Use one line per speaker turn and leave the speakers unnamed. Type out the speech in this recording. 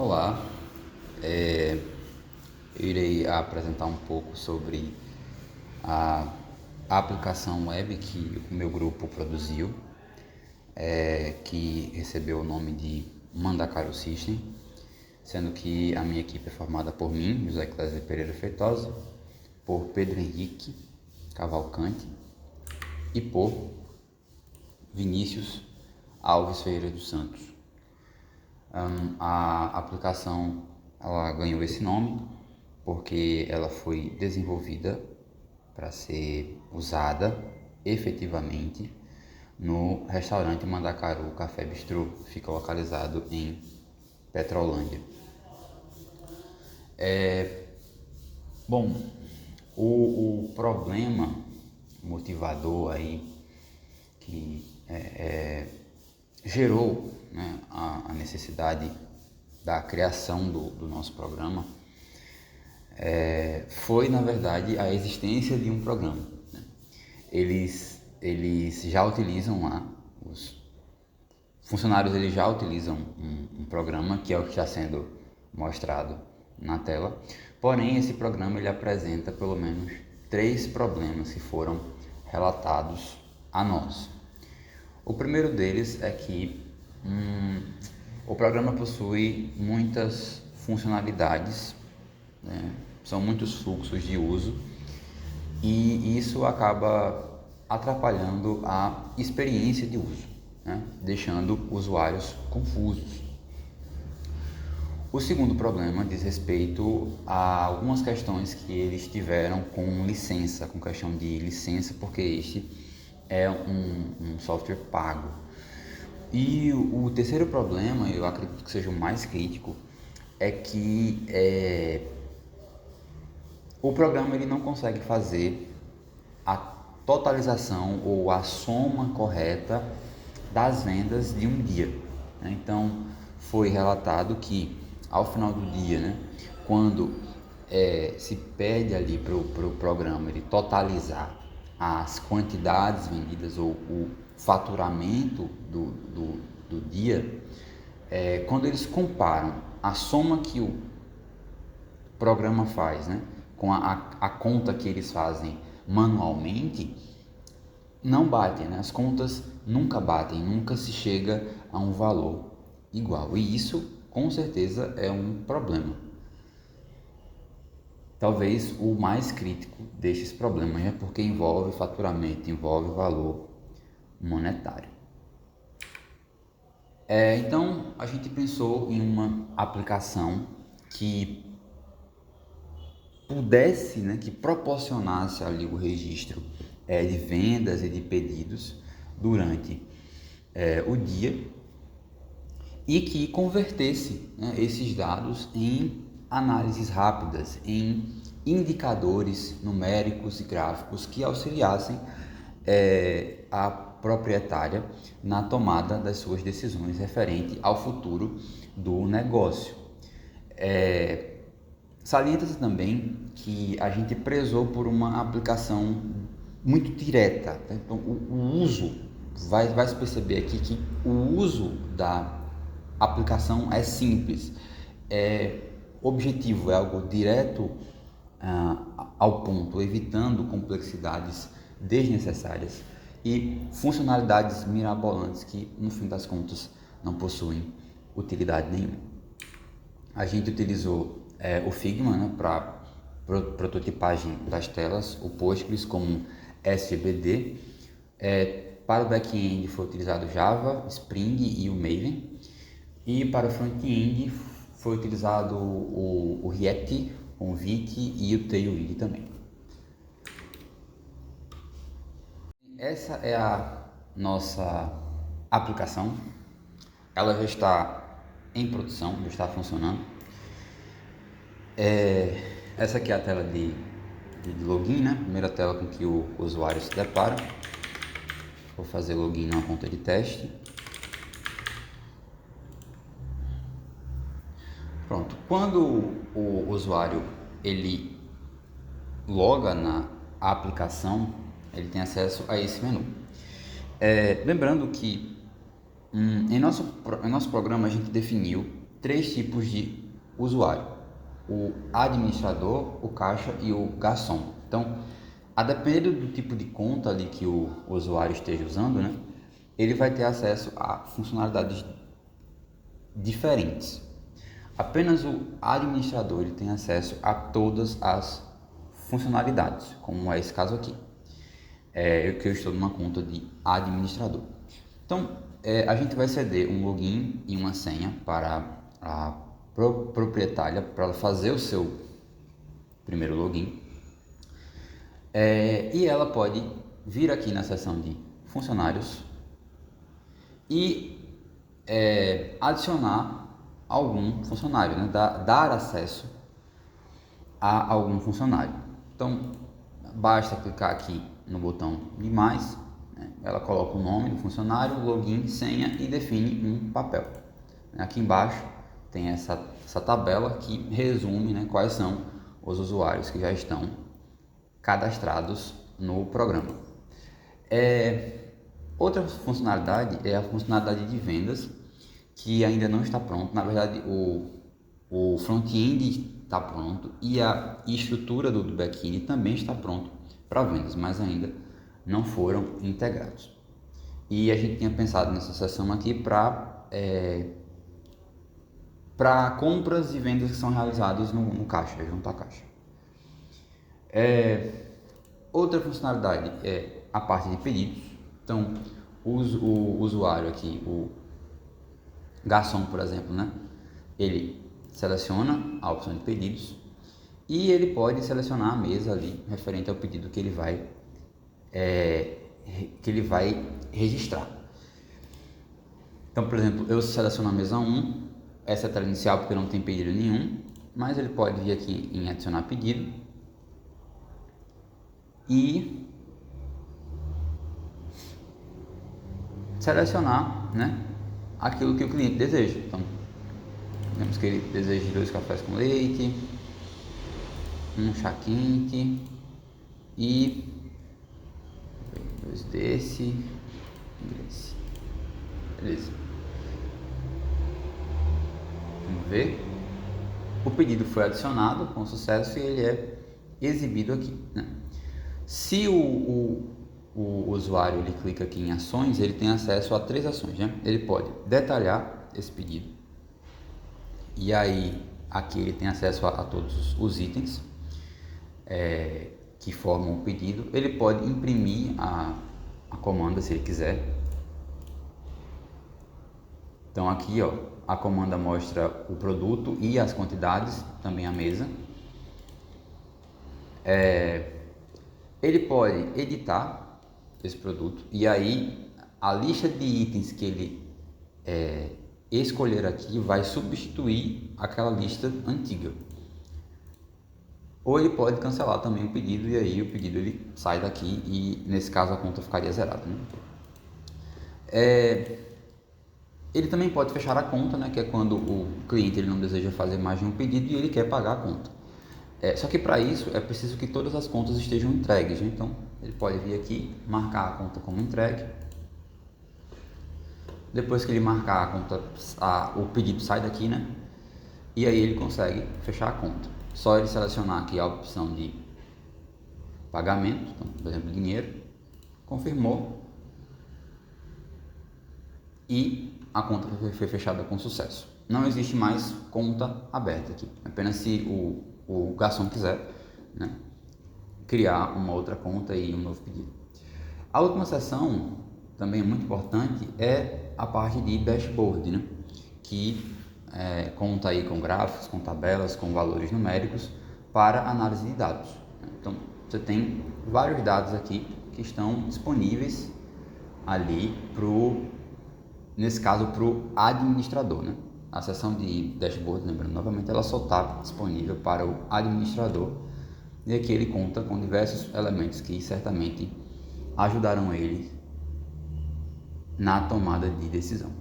Olá, é, eu irei apresentar um pouco sobre a aplicação web que o meu grupo produziu, que recebeu o nome de Mandacaru System, sendo que a minha equipe é formada por mim, José Clésio Pereira Feitosa, por Pedro Henrique Cavalcante e por Vinícius Alves Ferreira dos Santos. A aplicação ela ganhou esse nome porque ela foi desenvolvida para ser usada efetivamente no restaurante Mandacaru Café Bistrô, que fica localizado em Petrolândia. Bom, o problema motivador aí que gerou, né, a necessidade da criação do nosso programa foi, na verdade, a existência de um programa, né? Eles já utilizam lá, os funcionários eles já utilizam um programa que é o que está sendo mostrado na tela, porém esse programa ele apresenta pelo menos 3 problemas que foram relatados a nós. O primeiro deles é que o programa possui muitas funcionalidades, né? São muitos fluxos de uso e isso acaba atrapalhando a experiência de uso, né? Deixando usuários confusos. O segundo problema diz respeito a algumas questões que eles tiveram com licença, com questão de licença, porque este é um software pago. E o terceiro problema, eu acredito que seja o mais crítico, é que o programa ele não consegue fazer a totalização ou a soma correta das vendas de um dia, né? Então, foi relatado que ao final do dia, né, quando se pede ali para o programa ele totalizar as quantidades vendidas ou o faturamento do dia, quando eles comparam a soma que o programa faz, né, com a conta que eles fazem manualmente, não batem, né? As contas nunca batem, nunca se chega a um valor igual. E isso, com certeza, é um problema. Talvez o mais crítico destes problemas, é porque envolve faturamento, envolve valor monetário. Então, a gente pensou em uma aplicação que pudesse, né, que proporcionasse ali o registro de vendas e de pedidos durante o dia e que convertesse, né, esses dados em análises rápidas, em indicadores numéricos e gráficos que auxiliassem a proprietária na tomada das suas decisões referente ao futuro do negócio. Salienta-se também que a gente prezou por uma aplicação muito direta, tá? Então o uso, vai se perceber aqui que o uso da aplicação é simples, é objetivo, é algo direto ao ponto, evitando complexidades desnecessárias e funcionalidades mirabolantes que, no fim das contas, não possuem utilidade nenhuma. A gente utilizou o Figma, né, para prototipagem das telas, o Postgres como SGBD. Para o back-end foi utilizado Java, Spring e o Maven. E para o front-end foi utilizado o React, o Vite e o Tailwind também. Essa é a nossa aplicação. Ela já está em produção, já está funcionando. Essa aqui é a tela de login, né? Primeira tela com que o usuário se depara. Vou fazer login na conta de teste. Pronto. Quando o usuário ele loga na aplicação, ele tem acesso a esse menu. Lembrando que em nosso programa a gente definiu três tipos de usuário: o administrador, o caixa e o garçom. Então, a depender do tipo de conta ali que o usuário esteja usando, né, ele vai ter acesso a funcionalidades diferentes. Apenas o administrador ele tem acesso a todas as funcionalidades, como é esse caso aqui. Que eu estou numa conta de administrador. Então, a gente vai ceder um login e uma senha para a proprietária para ela fazer o seu primeiro login. E ela pode vir aqui na seção de funcionários e adicionar algum funcionário, né? Dar acesso a algum funcionário. Então, basta clicar aqui no botão de mais, né? Ela coloca o nome do funcionário, login, senha e define um papel. Aqui embaixo tem essa tabela que resume, né, quais são os usuários que já estão cadastrados no programa. Outra funcionalidade é a funcionalidade de vendas, que ainda não está pronto. Na verdade, o front-end está pronto e a estrutura do back-end também está pronto para vendas, mas ainda não foram integrados. E a gente tinha pensado nessa seção aqui para compras e vendas que são realizadas no caixa, junto à caixa. Outra funcionalidade é a parte de pedidos. Então, o usuário aqui, o garçom, por exemplo, né? Ele seleciona a opção de pedidos e ele pode selecionar a mesa ali referente ao pedido que ele vai registrar. Então, por exemplo, eu seleciono a mesa 1, essa é a tela inicial porque não tem pedido nenhum, mas ele pode vir aqui em adicionar pedido e selecionar, né, aquilo que o cliente deseja. Então, digamos que ele deseja 2 cafés com leite, um chá quente e 2 desse. Beleza. Vamos ver. O pedido foi adicionado com sucesso e ele é exibido aqui, né? Se o usuário ele clica aqui em ações, ele tem acesso a 3 ações, né? Ele pode detalhar esse pedido e aí aqui ele tem acesso a todos os itens que formam o pedido. Ele pode imprimir a comanda se ele quiser. Então aqui, ó, a comanda mostra o produto e as quantidades, também a mesa. Ele pode editar esse produto e aí a lista de itens que ele escolher aqui vai substituir aquela lista antiga. Ou ele pode cancelar também o pedido e aí o pedido ele sai daqui e nesse caso a conta ficaria zerada, né? Ele também pode fechar a conta, né, que é quando o cliente ele não deseja fazer mais de um pedido e ele quer pagar a conta. Só que para isso é preciso que todas as contas estejam entregues, né? Então ele pode vir aqui, marcar a conta como entregue. Depois que ele marcar a conta, o pedido sai daqui, né? E aí ele consegue fechar a conta. Só ele selecionar aqui a opção de pagamento, então, por exemplo, dinheiro, confirmou e a conta foi fechada com sucesso. Não existe mais conta aberta aqui, apenas se o garçom quiser, né, criar uma outra conta e um novo pedido. A última seção, também muito importante, é a parte de dashboard, né, que conta aí com gráficos, com tabelas, com valores numéricos para análise de dados. Então, você tem vários dados aqui que estão disponíveis ali nesse caso, para o administrador, né? A seção de dashboard, lembrando novamente, ela só está disponível para o administrador e aqui ele conta com diversos elementos que certamente ajudarão ele na tomada de decisão.